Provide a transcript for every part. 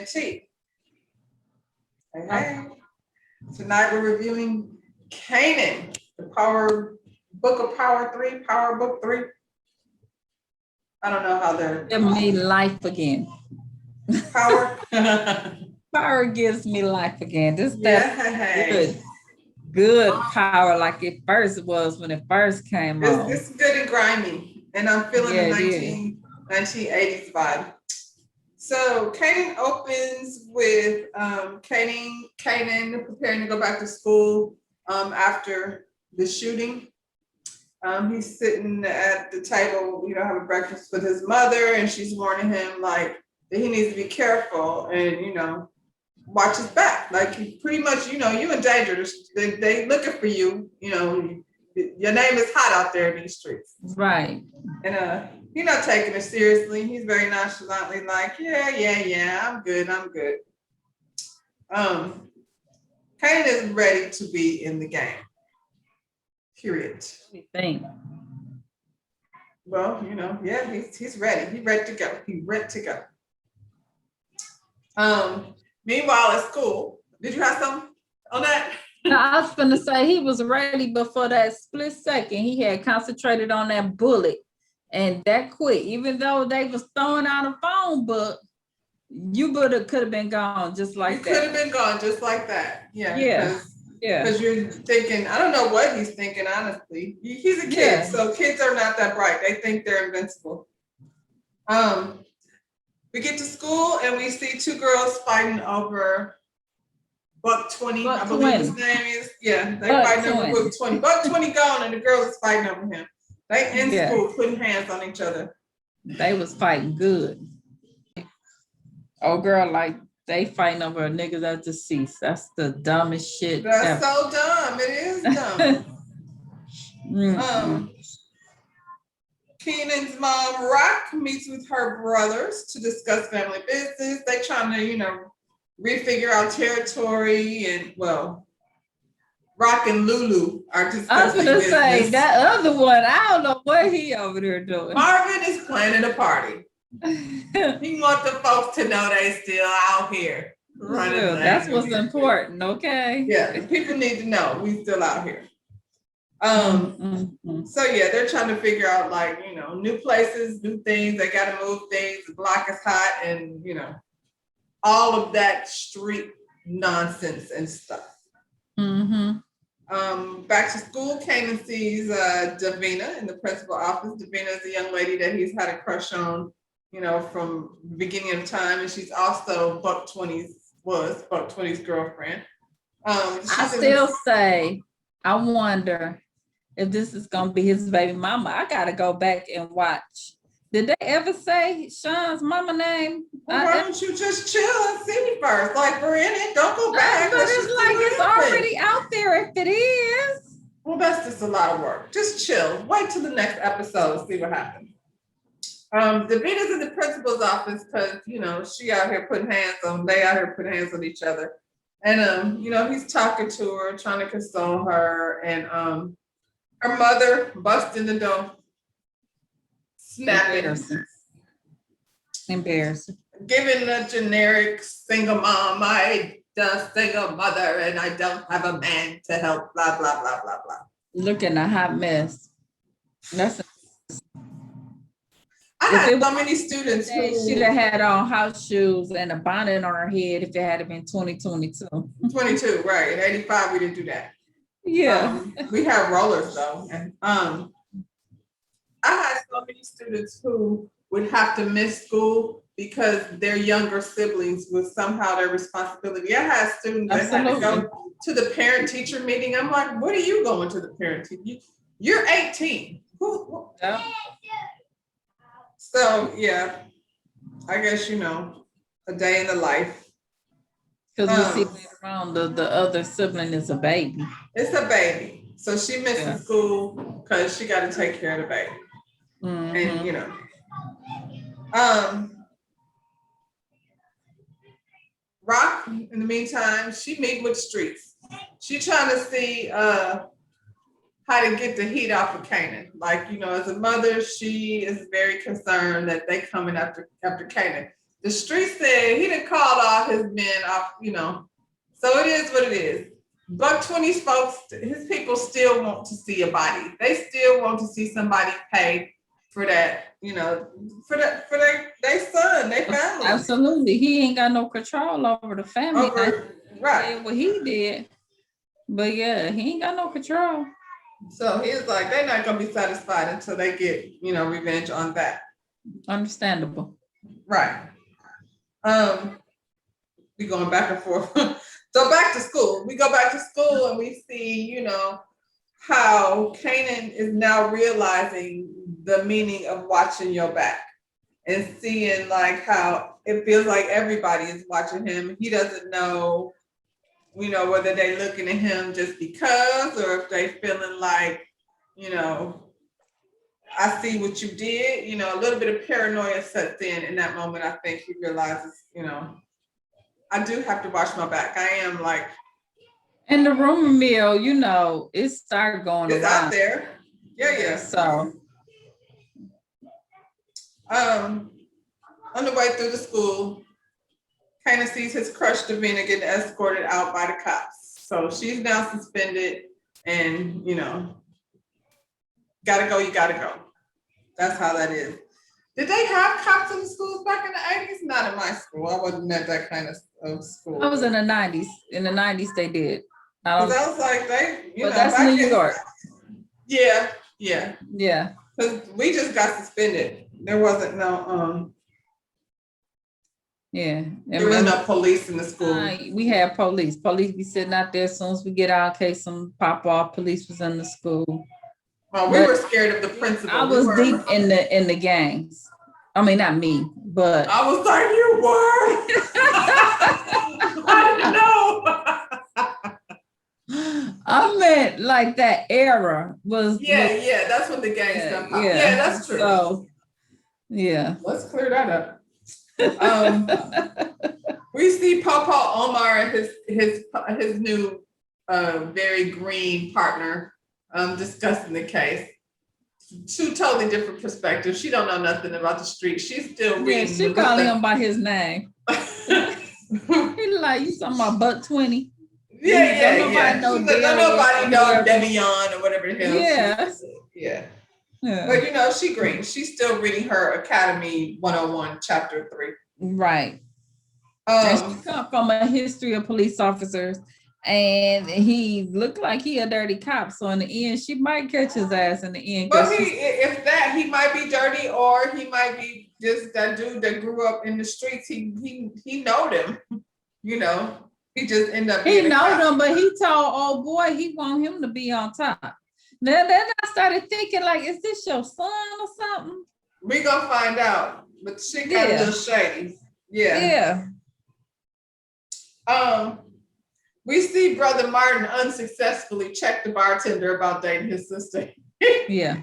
T. Hey, hey. Tonight we're reviewing Kanan, the Book of Power 3, Power Book 3. I don't know how they're... Give me life again. Power? Power gives me life again. This yeah. Good power like it first was when it first came out. It's good and grimy, and I'm feeling the 1980s vibe. So Kanan opens with Kanan preparing to go back to school after the shooting. He's sitting at the table, having breakfast with his mother, and she's warning him like that he needs to be careful and watch his back. Like pretty much, you in danger. They looking for you. Your name is hot out there in these streets. Right. And he's not taking it seriously. He's very nonchalantly like, yeah, I'm good. Kanan is ready to be in the game. Period. What do you think? Well, he's ready. He's ready to go. He's ready to go. Meanwhile, at school, did you have something on that? I was going to say he was ready, but for that split second, he had concentrated on that bullet, and that quit. Even though they was throwing out a phone book, you could have been gone just like that. Could have been gone just like that. Yeah. Because you're thinking, I don't know what he's thinking, honestly. He's a kid, so kids are not that bright. They think they're invincible. We get to school and we see two girls fighting over Buck 20, I believe his name is. Yeah, they fighting over Buck 20. Buck 20 gone and the girls is fighting over him. They in school putting hands on each other. They was fighting good. Oh girl, like they fighting over a nigga that's deceased. That's the dumbest shit. That's so dumb. It is dumb. Kenan's mom, Rock, meets with her brothers to discuss family business. They trying to, refigure out territory and, Rock and Lulu are discussing I was going to say, that other one, I don't know what he over there doing. Marvin is planning a party. He wants the folks to know they still out here running. That's what's important, okay? Yeah, people need to know we still out here. So they're trying to figure out new places, new things. They got to move things. The block is hot, and all of that street nonsense and stuff. Back to school, Kanan sees Davina in the principal office. Davina is a young lady that he's had a crush on, from the beginning of time, and she's also Buck 20's girlfriend. I still say, I wonder if this is gonna be his baby mama. I gotta go back and watch. Did they ever say Sean's mama name? Well, why don't you just chill and see me first? Like we're in it, don't go back. But it's like it's already out there if it is. Well, that's just a lot of work. Just chill. Wait till the next episode and see what happens. Davina's in the principal's office because she out here they out here putting hands on each other. And he's talking to her, trying to console her, and her mother busts in the door, snapping. Embarrassing. Giving a generic single mom, I just single mother, and I don't have a man to help, blah, blah, blah, blah, blah. Looking a hot mess. I had so many students who should have had on house shoes and a bonnet on her head if it had been 2022. 22, right. In 85, we didn't do that. Yeah. We had rollers though. And I had so many students who would have to miss school because their younger siblings was somehow their responsibility. I had students that had to go to the parent-teacher meeting. I'm like, what are you going to the parent-teacher? You're 18. Yeah. So, I guess, a day in the life. Because we see later on the other sibling is a baby. It's a baby. So she misses school because she got to take care of the baby. And, Rock, in the meantime, she meet with Streets. She trying to see how to get the heat off of Kanan. Like, as a mother, she is very concerned that they coming after Kanan. The street said he done called all his men off, you know. So it is what it is. $120 folks, his people still want to see a body. They still want to see somebody pay for that, you know, for their son, their family. Absolutely. He ain't got no control over the family. Right. What he did. But yeah, he ain't got no control. So he's like, they're not gonna be satisfied until they get, you know, revenge on that. Understandable. Right. We going back and forth. So back to school. We go back to school and we see, you know, how Kanan is now realizing the meaning of watching your back and seeing like how it feels like everybody is watching him. He doesn't know, you know, whether they're looking at him just because or if they feeling like, you know, I see what you did. You know, a little bit of paranoia sets in that moment. I think he realizes, you know, I do have to watch my back. I am like. And the rumor mill, you know, it started going around. It's out there. Yeah. So. On the way through the school, Kanan sees his crush Davina getting escorted out by the cops. So she's now suspended and, you know, gotta go, you gotta go. That's how that is. Did they have cops in the schools back in the 80s? Not in my school. I wasn't at that kind of school. I was in the 90s. In the 90s, they did. I was like, they, you but know. That's New York. Yeah. Because we just got suspended. There wasn't no, yeah. There was no police in the school. We had police. Police be sitting out there as soon as we get out in case some pop off. Police was in the school. Well, we were scared of the principal. I was deep in the gangs. I mean, not me, but I was like, you were. I didn't know. I meant like that era was. Yeah. That's when the gangs come out. Yeah, that's true. So, yeah. Let's clear that up. We see Papa Omar and his new very green partner discussing the case. Two totally different perspectives. She don't know nothing about the street. She's still reading. Yeah, she calling him by his name. He like, you talking about buck 20? Yeah. Don't nobody know Devion or whatever the hell. Yeah. But you know, she green. She's still reading her Academy 101, chapter 3. Right. And she come from a history of police officers, and he looked like he a dirty cop. So in the end, she might catch his ass in the end. But if he might be dirty, or he might be just that dude that grew up in the streets. He know them, you know. He just ended up. He know them, but he told old boy he want him to be on top. Then I started thinking, like, is this your son or something? We gonna find out, but she got a little shady. Yeah. We see Brother Martin unsuccessfully check the bartender about dating his sister. Yeah.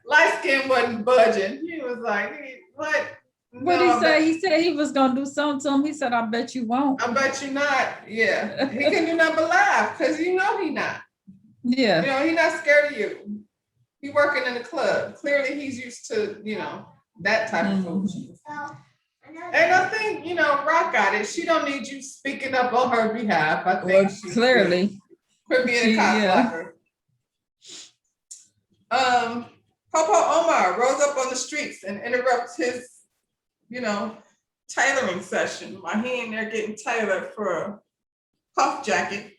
Light skin wasn't budging. He was like, what? What did he say? He said he was gonna do something to him. He said, I bet you won't. I bet you not. Yeah. He can do nothing but laugh because you know he not. Yeah. You know, he not scared of you. He working in the club. Clearly he's used to, you know, that type of foolishness. And I think, you know, Rock got it. She don't need you speaking up on her behalf. I think she clearly quit being a cockblocker. Popo Omar rose up on the streets and interrupts his, you know, tailoring session while he in there getting tailored for a puff jacket.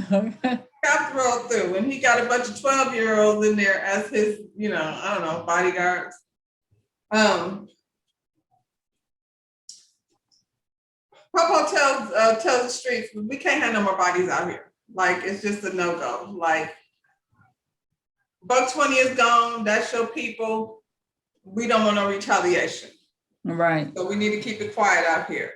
Cop rolled through, and he got a bunch of 12-year-olds in there as his, you know, I don't know, bodyguards. Popo tells the streets, we can't have no more bodies out here. Like, it's just a no-go. Like, $120 is gone. That's your people. We don't want no retaliation. Right. So we need to keep it quiet out here.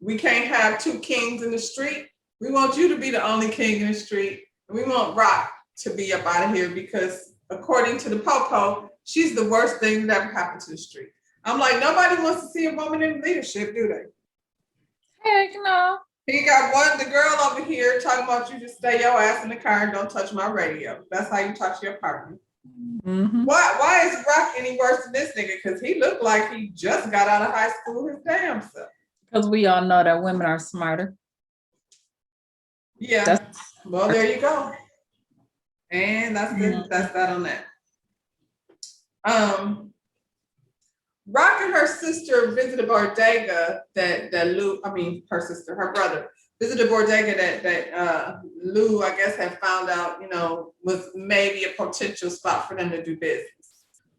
We can't have two kings in the street. We want you to be the only king in the street. We want Rock to be up out of here because according to the Popo, she's the worst thing that ever happened to the street. I'm like, nobody wants to see a woman in leadership, do they? Heck no. He got the girl over here talking about you just stay your ass in the car and don't touch my radio. That's how you talk to your partner. Mm-hmm. Why is Rock any worse than this nigga? Because he looked like he just got out of high school his damn self. Because we all know that women are smarter. Yeah. Well, there you go. And that's that on that. Rock and her sister visited bodega her sister, her brother visited bodega that Lou, I guess, had found out, was maybe a potential spot for them to do business.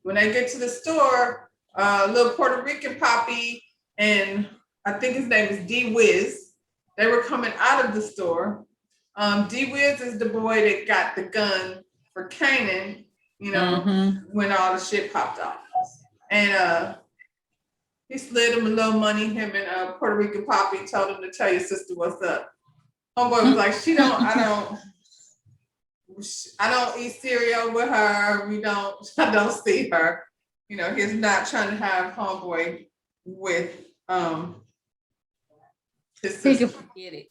When they get to the store, little Puerto Rican poppy and I think his name is D Wiz, they were coming out of the store. D Wiz is the boy that got the gun for Kanan, when all the shit popped off. And he slid him a little money, him and Puerto Rican Poppy told him to tell your sister what's up. Homeboy was like, I don't eat cereal with her. I don't see her. He's not trying to have homeboy with his sister. He can forget it.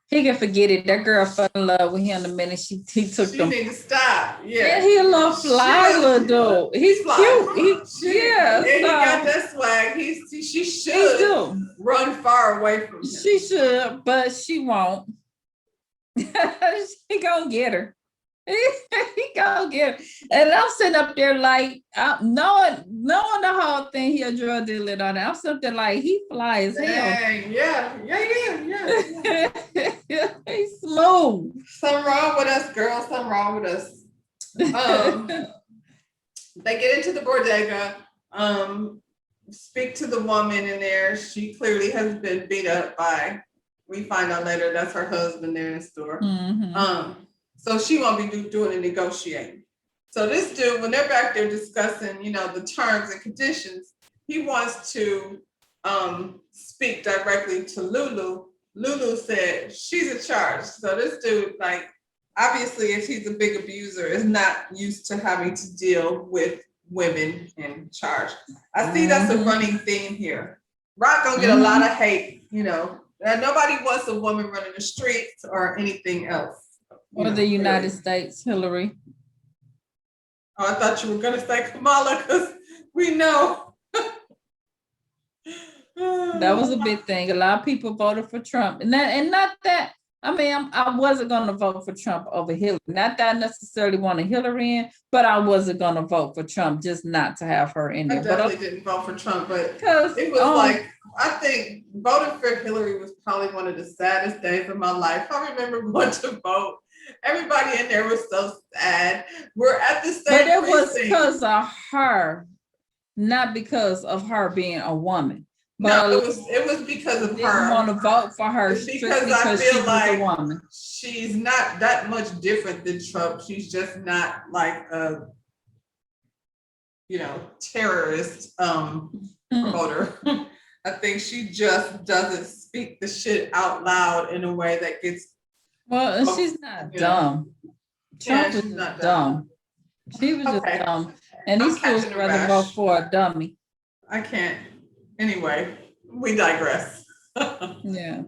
He can forget it. That girl fell in love with him the minute he took them. She need to stop. Yeah. He a little fly little dude. He's cute. He got that swag. She should run far away from him. She should, but she won't. He gonna get her. He gonna get her. And I'm sitting up there like knowing the whole thing. He a drug dealer on that. I'm sitting up there like he fly as hell. Yeah. He's smooth. Something wrong with us, girl. Something wrong with us. They get into the bodega. Speak to the woman in there. She clearly has been beat up by. We find out later that's her husband there in the store. Mm-hmm. So she won't be doing the negotiating. So this dude, when they're back there discussing, the terms and conditions, he wants to speak directly to Lulu. Lulu said she's in charge. So this dude, obviously, if he's a big abuser, is not used to having to deal with women in charge. I see that's a running theme here. Rock gonna get a lot of hate, nobody wants a woman running the streets or anything else. Or the United States, Hillary. Oh, I thought you were gonna say Kamala because we know. That was a big thing. A lot of people voted for Trump, I wasn't going to vote for Trump over Hillary. Not that I necessarily wanted Hillary in, but I wasn't going to vote for Trump, just not to have her in there. I definitely didn't vote for Trump, but it was I think voting for Hillary was probably one of the saddest days of my life. I remember going to vote. Everybody in there was so sad. We're at the same But it was because of her, not because of her being a woman. But no, it was because of her. I want to vote for her because I feel like a woman. She's not that much different than Trump. She's just not like a, terrorist voter. I think she just doesn't speak the shit out loud in a way that gets. Well, she's not dumb. Trump is not dumb. She was just dumb, and these fools rather vote for a dummy. I can't. Anyway, we digress. Yeah.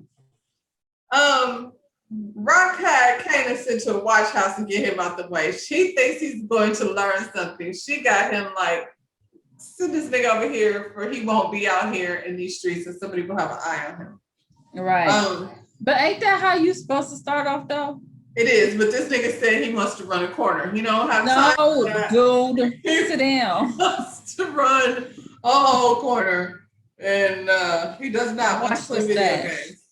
Rock had Kanan sent to the watch house and get him out the way. She thinks he's going to learn something. She got him send this nigga over here for he won't be out here in these streets and somebody will have an eye on him. Right. But ain't that how you supposed to start off though? It is, but this nigga said he wants to run a corner. He don't have time. No, dude, sit down. He wants to run a whole corner. And he does not want to play video games.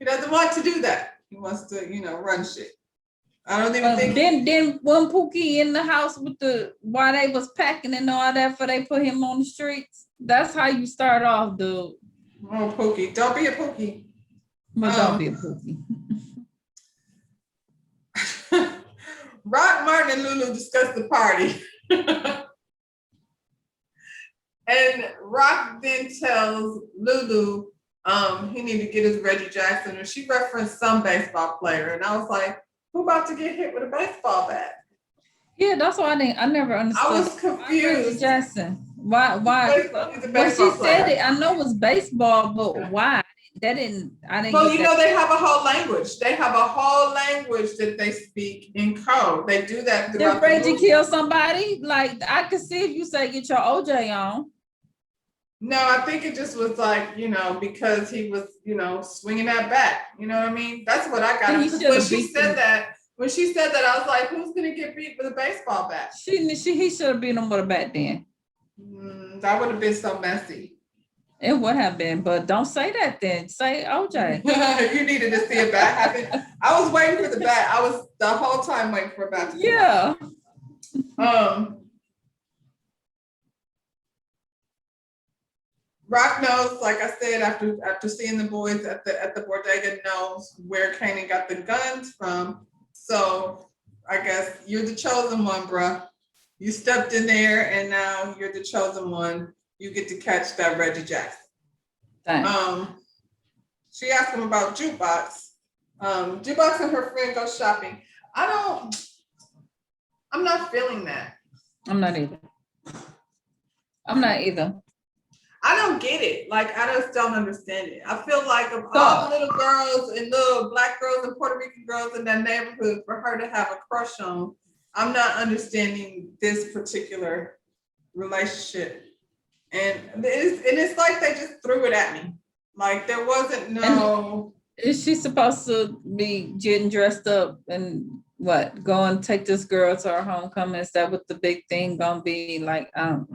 He doesn't want to do that. He wants to, run shit. I don't even think. Then when Pookie in the house while they was packing and all that, for they put him on the streets. That's how you start off, dude. Oh, Pookie, don't be a Pookie. But don't be a Pookie. Rock, Martin, and Lulu discussed the party. And Rock then tells Lulu he need to get his Reggie Jackson, and she referenced some baseball player, and I was like, who about to get hit with a baseball bat? Yeah, that's why I never understood. I was confused. Reggie Jackson. Why? When she said it, I know it was baseball, but why? That didn't. I didn't. Well, you know, they have a whole language. They have a whole language that they speak in code. They do that throughout Did Reggie kill somebody? Like, I could see if you say get your OJ on. No, I think it just was like, you know, because he was, you know, swinging that bat. You know what I mean? That's what I got. When she said that, I was like, who's gonna get beat with a baseball bat? He should have beat him with a bat then. That would have been so messy. It would have been, but don't say that then. Say OJ. You needed to see a bat happen. I was waiting for the bat. I was the whole time waiting for a bat to come out. Rock knows, like I said, after seeing the boys at the bodega, knows where Kanan got the guns from. So I guess you're the chosen one, bruh. You stepped in there, and now you're the chosen one. You get to catch that Reggie Jackson. Thanks. She asked him about Jukebox. Jukebox and her friend go shopping. I'm not feeling that. I'm not either. I don't get it. Like, I just don't understand it. I feel like of all the little girls and little Black girls and Puerto Rican girls in that neighborhood, for her to have a crush on, I'm not understanding this particular relationship. And it's like they just threw it at me. Like, there wasn't no. Is she supposed to be getting dressed up and what? Go and take this girl to her homecoming? Is that what the big thing gonna be? Like, I'm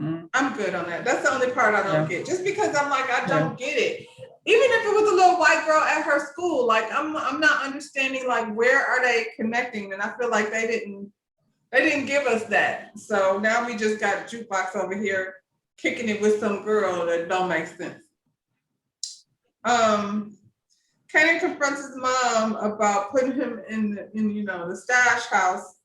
good on that. That's the only part I don't get. Just because I'm like, I don't get it. Even if it was a little white girl at her school, like I'm not understanding, like, where are they connecting? And I feel like they didn't give us that. So now we just got Jukebox over here kicking it with some girl that don't make sense. Kanan confronts his mom about putting him in the stash house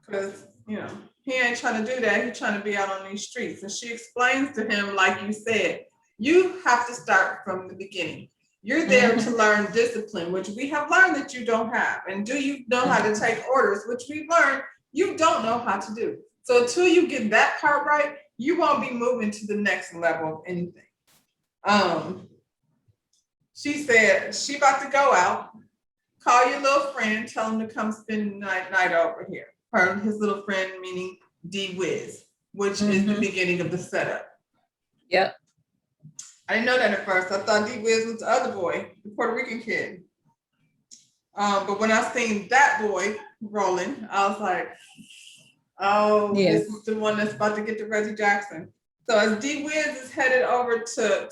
because, you know, he ain't trying to do that. He's trying to be out on these streets. And she explains to him, like you said, you have to start from the beginning. You're there to learn discipline, which we have learned that you don't have. And do you know how to take orders, which we've learned you don't know how to do. So until you get that part right, you won't be moving to the next level of anything. She said she about to go out. Call your little friend, tell him to come spend the night over here. His little friend, meaning D-Wiz, which is the beginning of the setup. Yep. I didn't know that at first. I thought D-Wiz was the other boy, the Puerto Rican kid. But when I seen that boy rolling, I was like, oh, yes. This is the one that's about to get to Reggie Jackson. So as D-Wiz is headed over to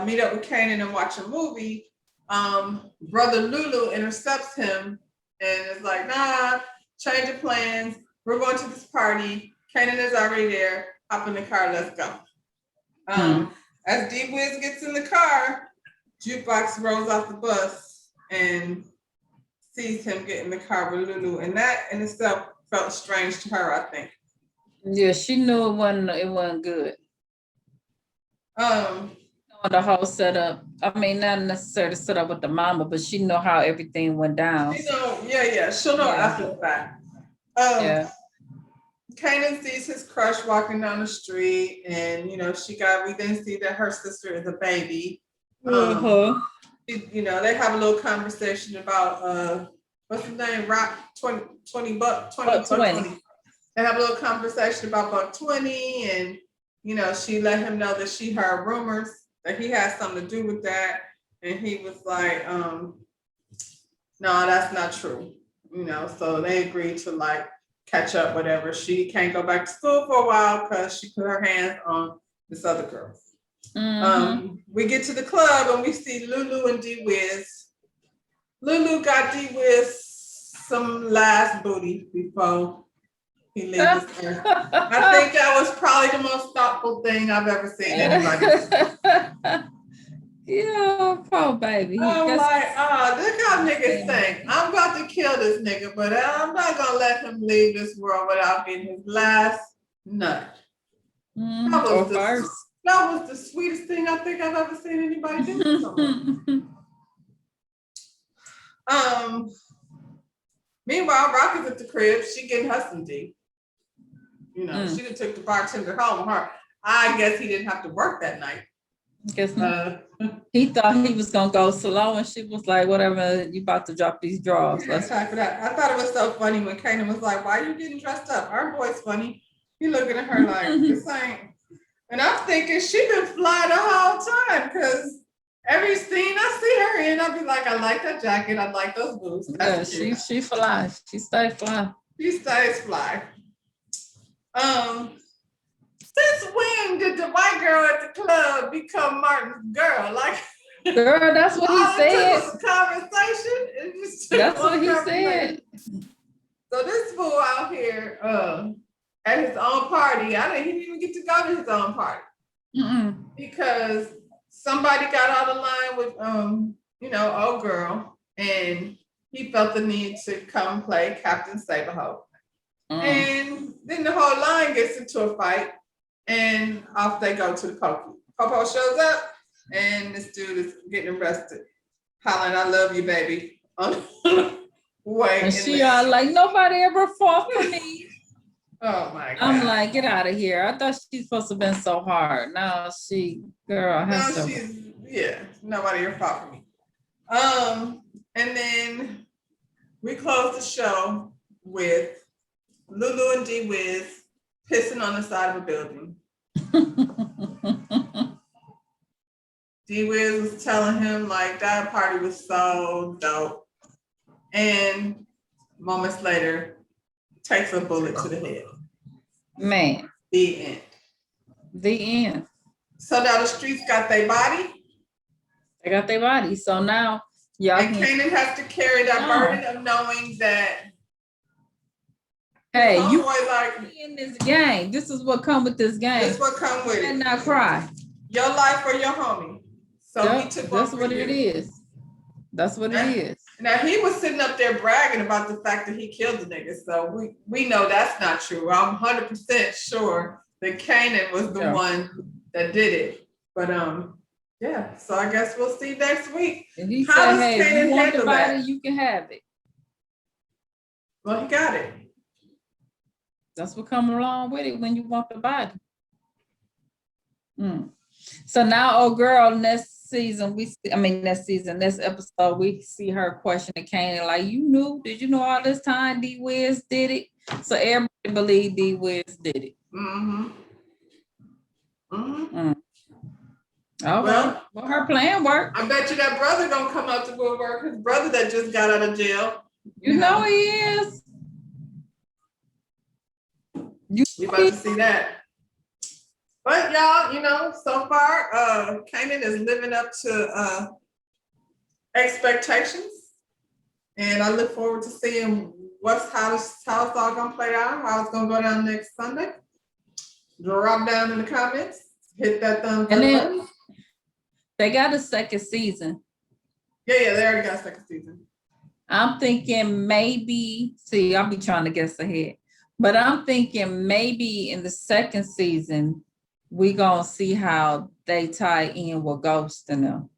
meet up with Kanan and watch a movie, brother Lulu intercepts him and is like, nah, change of plans. We're going to this party. Kanan is already there. Hop in the car, let's go. As D-Wiz gets in the car, Jukebox rolls off the bus and sees him get in the car with Lulu. And that in itself felt strange to her, I think. Yeah, she knew it wasn't good. The whole setup. I mean, not necessarily set up with the mama, but she know how everything went down. She'll know after the fact. Kanan sees his crush walking down the street, and we then see that her sister is a baby. They have a little conversation about what's his name? Rock 20. They have a little conversation about Buck 20, and she let him know that she heard rumors that he had something to do with that, and he was like, no, that's not true. So they agreed to like catch up, whatever. She can't go back to school for a while because she put her hands on this other girl. We get to the club and we see Lulu and D-Wiz. Lulu got D-Wiz some last booty before he leaves this earth. I think that was probably the most thoughtful thing I've ever seen anybody do. Yeah, poor baby. I'm like, look how niggas think. I'm about to kill this nigga, but I'm not gonna let him leave this world without getting his last nut. That was the sweetest thing I think I've ever seen anybody do. Meanwhile, Rock is at the crib. She getting her some D. She done took the bartender home with her. I guess he didn't have to work that night. Guess not. He thought he was gonna go slow, and she was like, "Whatever, you about to drop these drawers." Let's time for that. I thought it was so funny when Kanan was like, "Why are you getting dressed up? Our boy's funny." He looking at her like, "This ain't." And I'm thinking she been fly the whole time because every scene I see her in, I'll be like, "I like that jacket. I like those boots." That's she fly. She stay fly. She stays fly. Since when did the white girl at the club become Martin's girl? Like, girl, that's what he said. Conversation. That's what he said. So this fool out here at his own party, he didn't even get to go to his own party because somebody got out of line with old girl, and he felt the need to come play Captain Saberhope. And then the whole line gets into a fight, and off they go to the Popo. Popo shows up, and this dude is getting arrested, hollering, "I love you, baby." Wait, and she all like, "Nobody ever fought for me." Oh my God. I'm like, get out of here. I thought she's supposed to have been so hard. Now nobody ever fought for me. And then we close the show with Lulu and D-Wiz pissing on the side of a building. D-Wiz was telling him like that party was so dope. And moments later, takes a bullet to the head. Man. The end. The end. So now the streets got their body. They got their body. So now y'all and Kanan has to carry that burden of knowing that. Hey, you like in this game. This is what come with this game. This is what come with it. And not cry. Your life or your homie. So he took that's what it is. That's what it is. Now he was sitting up there bragging about the fact that he killed the nigga. So we know that's not true. I'm 100% sure that Kanan was the one that did it. But yeah. So I guess we'll see next week. And he said, "Hey, if you want the body, you can have it." Well, he got it. That's what comes along with it when you want the body. So now, oh girl, next episode, we see her questioning Kanan like, did you know all this time D-Wiz did it? So everybody believed D-Wiz did it. Oh, well, her plan worked. I bet you that brother don't come out to go work. His brother that just got out of jail. You know he is. We about to see that. But y'all, so far, Kanan is living up to expectations. And I look forward to seeing how it's all gonna play out, how it's gonna go down next Sunday. Drop down in the comments, hit that thumbs up button. They got a second season. Yeah, they already got a second season. I'm thinking maybe, I'll be trying to guess ahead, but I'm thinking maybe in the second season, we gonna see how they tie in with Ghost and them.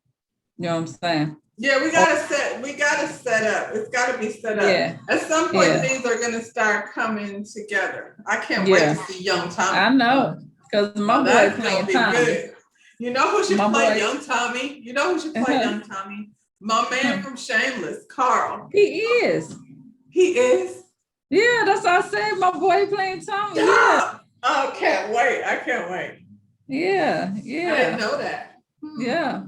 You know what I'm saying? Yeah, we gotta set up. It's gotta be set up. Yeah. At some point, things are gonna start coming together. I can't wait to see Young Tommy. I know, because my boy playing Tommy. Good. You know who should play Young Tommy? You know who should play Young Tommy? My man from Shameless, Carl. He is. He is? Yeah, that's what I said. My boy playing Tommy. Yeah. Oh, can't wait. I can't wait. Yeah. I didn't know that. Yeah.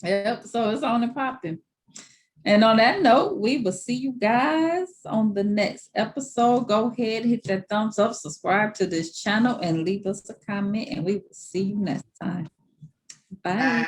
Yep. So it's on and popping. And on that note, we will see you guys on the next episode. Go ahead, hit that thumbs up, subscribe to this channel, and leave us a comment, and we will see you next time. Bye.